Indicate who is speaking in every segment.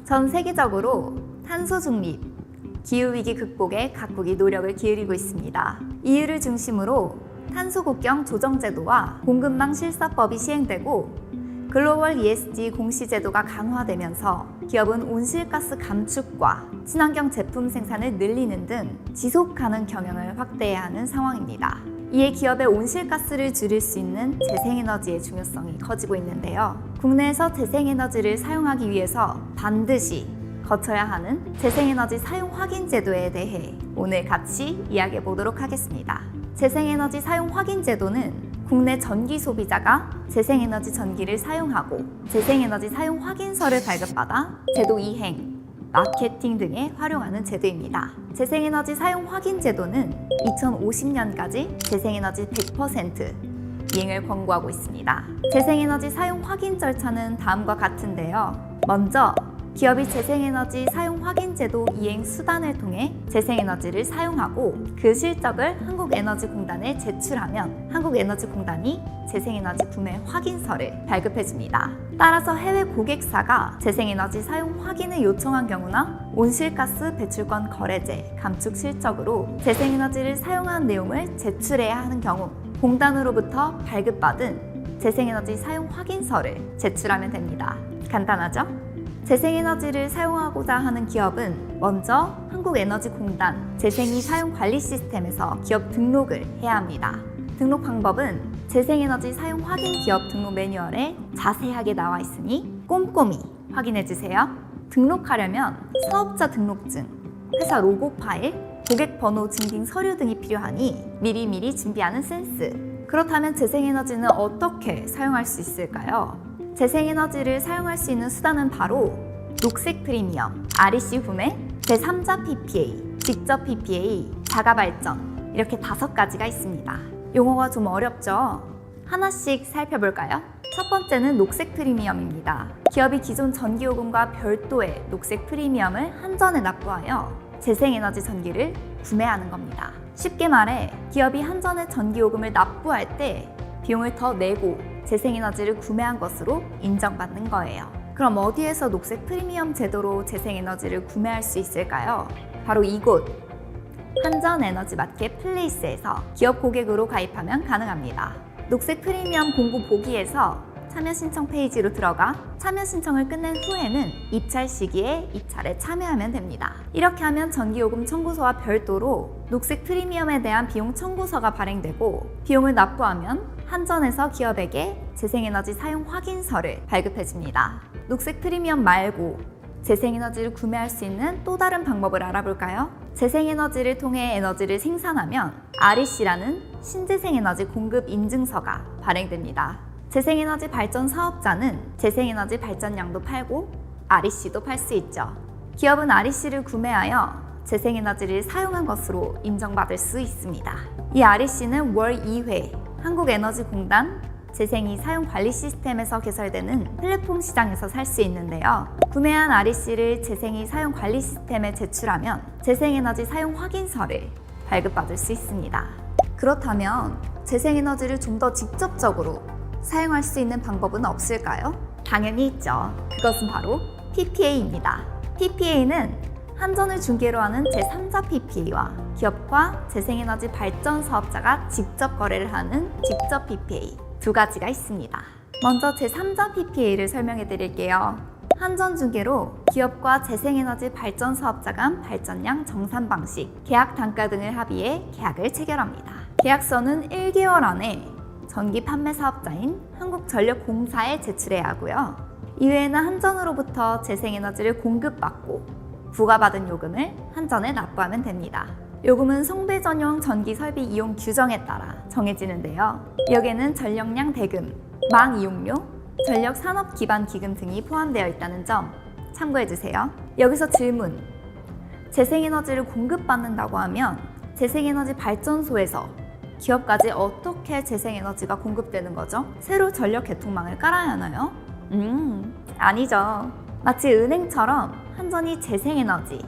Speaker 1: 전 세계적으로 탄소 중립, 기후위기 극복에 각국이 노력을 기울이고 있습니다. EU를 중심으로 탄소 국경 조정 제도와 공급망 실사법이 시행되고 글로벌 ESG 공시 제도가 강화되면서 기업은 온실가스 감축과 친환경 제품 생산을 늘리는 등 지속 가능 경영을 확대해야 하는 상황입니다. 이에 기업의 온실가스를 줄일 수 있는 재생에너지의 중요성이 커지고 있는데요. 국내에서 재생에너지를 사용하기 위해서 반드시 거쳐야 하는 재생에너지 사용 확인 제도에 대해 오늘 같이 이야기해 보도록 하겠습니다. 재생에너지 사용 확인 제도는 국내 전기 소비자가 재생에너지 전기를 사용하고 재생에너지 사용 확인서를 발급받아 제도 이행, 마케팅 등에 활용하는 제도입니다. 재생에너지 사용 확인 제도는 2050년까지 재생에너지 100% 이행을 권고하고 있습니다. 재생에너지 사용 확인 절차는 다음과 같은데요. 먼저 기업이 재생에너지 사용 확인 제도 이행 수단을 통해 재생에너지를 사용하고 그 실적을 한국에너지공단에 제출하면 한국에너지공단이 재생에너지 구매 확인서를 발급해줍니다. 따라서 해외 고객사가 재생에너지 사용 확인을 요청한 경우나 온실가스 배출권 거래제 감축 실적으로 재생에너지를 사용한 내용을 제출해야 하는 경우 공단으로부터 발급받은 재생에너지 사용 확인서를 제출하면 됩니다. 간단하죠? 재생에너지를 사용하고자 하는 기업은 먼저 한국에너지공단 재생이 사용 관리 시스템에서 기업 등록을 해야 합니다. 등록 방법은 재생에너지 사용 확인 기업 등록 매뉴얼에 자세하게 나와 있으니 꼼꼼히 확인해 주세요. 등록하려면 사업자 등록증, 회사 로고 파일, 고객 번호 증빙 서류 등이 필요하니 미리미리 준비하는 센스. 그렇다면 재생에너지는 어떻게 사용할 수 있을까요? 재생에너지를 사용할 수 있는 수단은 바로 녹색 프리미엄, REC 구매, 제3자 PPA, 직접 PPA, 자가발전 이렇게 5가지가 있습니다. 용어가 좀 어렵죠? 하나씩 살펴볼까요? 첫 번째는 녹색 프리미엄입니다. 기업이 기존 전기요금과 별도의 녹색 프리미엄을 한전에 납부하여 재생에너지 전기를 구매하는 겁니다. 쉽게 말해 기업이 한전에 전기요금을 납부할 때 비용을 더 내고 재생에너지를 구매한 것으로 인정받는 거예요. 그럼 어디에서 녹색 프리미엄 제도로 재생에너지를 구매할 수 있을까요? 바로 이곳! 한전에너지 마켓 플레이스에서 기업 고객으로 가입하면 가능합니다. 녹색 프리미엄 공고 보기에서 참여 신청 페이지로 들어가 참여 신청을 끝낸 후에는 입찰 시기에 입찰에 참여하면 됩니다. 이렇게 하면 전기요금 청구서와 별도로 녹색 프리미엄에 대한 비용 청구서가 발행되고 비용을 납부하면 한전에서 기업에게 재생에너지 사용 확인서를 발급해줍니다. 녹색 프리미엄 말고 재생에너지를 구매할 수 있는 또 다른 방법을 알아볼까요? 재생에너지를 통해 에너지를 생산하면 REC라는 신재생에너지 공급 인증서가 발행됩니다. 재생에너지 발전 사업자는 재생에너지 발전량도 팔고 REC도 팔 수 있죠. 기업은 REC를 구매하여 재생에너지를 사용한 것으로 인정받을 수 있습니다. 이 REC는 월 2회 한국에너지공단 재생이 사용 관리 시스템에서 개설되는 플랫폼 시장에서 살 수 있는데요. 구매한 REC를 재생이 사용 관리 시스템에 제출하면 재생에너지 사용 확인서를 발급받을 수 있습니다. 그렇다면 재생에너지를 좀 더 직접적으로 사용할 수 있는 방법은 없을까요? 당연히 있죠. 그것은 바로 PPA입니다. PPA는 한전을 중개로 하는 제3자 PPA와 기업과 재생에너지 발전 사업자가 직접 거래를 하는 직접 PPA 두 가지가 있습니다. 먼저 제3자 PPA를 설명해 드릴게요. 한전 중개로 기업과 재생에너지 발전 사업자 간 발전량 정산 방식, 계약 단가 등을 합의해 계약을 체결합니다. 계약서는 1개월 안에 전기 판매 사업자인 한국전력공사에 제출해야 하고요. 이외에는 한전으로부터 재생에너지를 공급받고 부과받은 요금을 한전에 납부하면 됩니다. 요금은 성배 전용 전기 설비 이용 규정에 따라 정해지는데요. 여기에는 전력량 대금, 망 이용료, 전력 산업 기반 기금 등이 포함되어 있다는 점 참고해주세요. 여기서 질문! 재생에너지를 공급받는다고 하면 재생에너지 발전소에서 기업까지 어떻게 재생에너지가 공급되는 거죠? 새로 전력 개통망을 깔아야 하나요? 아니죠. 마치 은행처럼 한전이 재생에너지,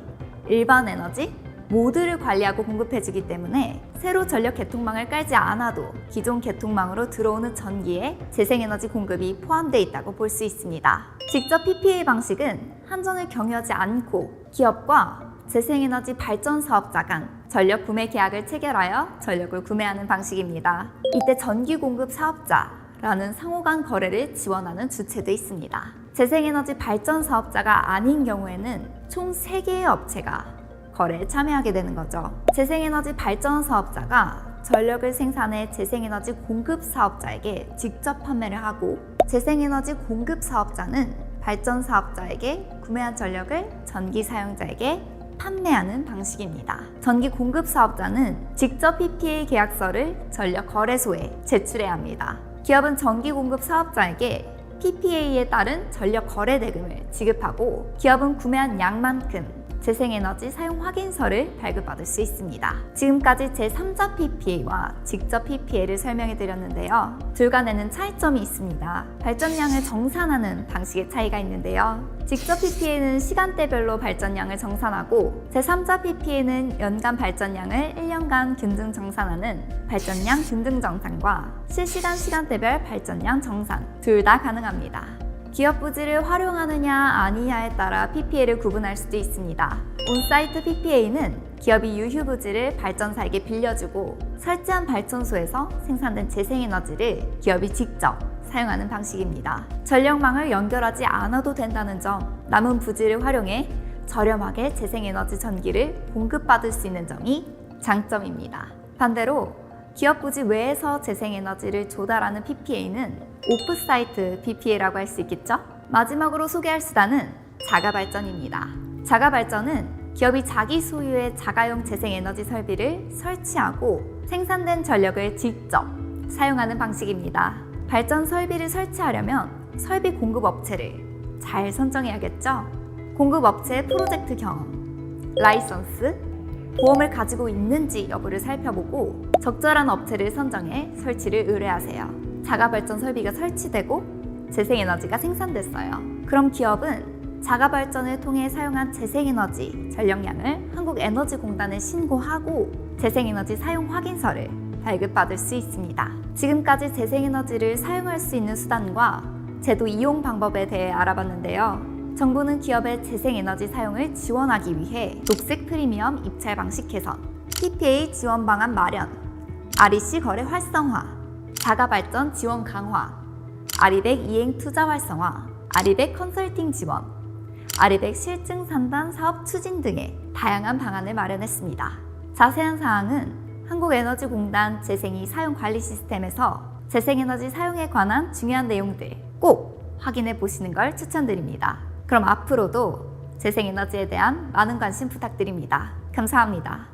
Speaker 1: 일반 에너지 모두를 관리하고 공급해주기 때문에 새로 전력 개통망을 깔지 않아도 기존 개통망으로 들어오는 전기에 재생에너지 공급이 포함되어 있다고 볼 수 있습니다. 직접 PPA 방식은 한전을 경유하지 않고 기업과 재생에너지 발전 사업자 간 전력 구매 계약을 체결하여 전력을 구매하는 방식입니다. 이때 전기 공급 사업자라는 상호 간 거래를 지원하는 주체도 있습니다. 재생에너지 발전 사업자가 아닌 경우에는 총 3개의 업체가 거래에 참여하게 되는 거죠. 재생에너지 발전 사업자가 전력을 생산해 재생에너지 공급 사업자에게 직접 판매를 하고, 재생에너지 공급 사업자는 발전 사업자에게 구매한 전력을 전기 사용자에게 판매하는 방식입니다. 전기 공급 사업자는 직접 PPA 계약서를 전력 거래소에 제출해야 합니다. 기업은 전기 공급 사업자에게 PPA에 따른 전력 거래 대금을 지급하고, 기업은 구매한 양만큼 재생에너지 사용 확인서를 발급받을 수 있습니다. 지금까지 제3자 PPA와 직접 PPA를 설명해 드렸는데요. 둘 간에는 차이점이 있습니다. 발전량을 정산하는 방식의 차이가 있는데요. 직접 PPA는 시간대별로 발전량을 정산하고, 제3자 PPA는 연간 발전량을 1년간 균등 정산하는 발전량 균등 정산과 실시간 시간대별 발전량 정산, 둘 다 가능합니다. 기업 부지를 활용하느냐 아니냐에 따라 PPA를 구분할 수도 있습니다. 온사이트 PPA는 기업이 유휴 부지를 발전사에게 빌려주고, 설치한 발전소에서 생산된 재생에너지를 기업이 직접 사용하는 방식입니다. 전력망을 연결하지 않아도 된다는 점, 남은 부지를 활용해 저렴하게 재생에너지 전기를 공급받을 수 있는 점이 장점입니다. 반대로 기업 부지 외에서 재생에너지를 조달하는 PPA는 오프사이트 PPA라고 할 수 있겠죠? 마지막으로 소개할 수단은 자가발전입니다. 자가발전은 기업이 자기 소유의 자가용 재생에너지 설비를 설치하고 생산된 전력을 직접 사용하는 방식입니다. 발전 설비를 설치하려면 설비 공급업체를 잘 선정해야겠죠? 공급업체의 프로젝트 경험, 라이선스, 보험을 가지고 있는지 여부를 살펴보고 적절한 업체를 선정해 설치를 의뢰하세요. 자가발전 설비가 설치되고 재생에너지가 생산됐어요. 그럼 기업은 자가발전을 통해 사용한 재생에너지 전력량을 한국에너지공단에 신고하고 재생에너지 사용 확인서를 발급받을 수 있습니다. 지금까지 재생에너지를 사용할 수 있는 수단과 제도 이용 방법에 대해 알아봤는데요. 정부는 기업의 재생에너지 사용을 지원하기 위해 녹색 프리미엄 입찰 방식 개선, PPA 지원 방안 마련, REC 거래 활성화, 자가발전 지원 강화, 아리백 이행 투자 활성화, 아리백 컨설팅 지원, 아리백 실증 산단 사업 추진 등의 다양한 방안을 마련했습니다. 자세한 사항은 한국에너지공단 재생이 사용 관리 시스템에서 재생에너지 사용에 관한 중요한 내용들 꼭 확인해 보시는 걸 추천드립니다. 그럼 앞으로도 재생에너지에 대한 많은 관심 부탁드립니다. 감사합니다.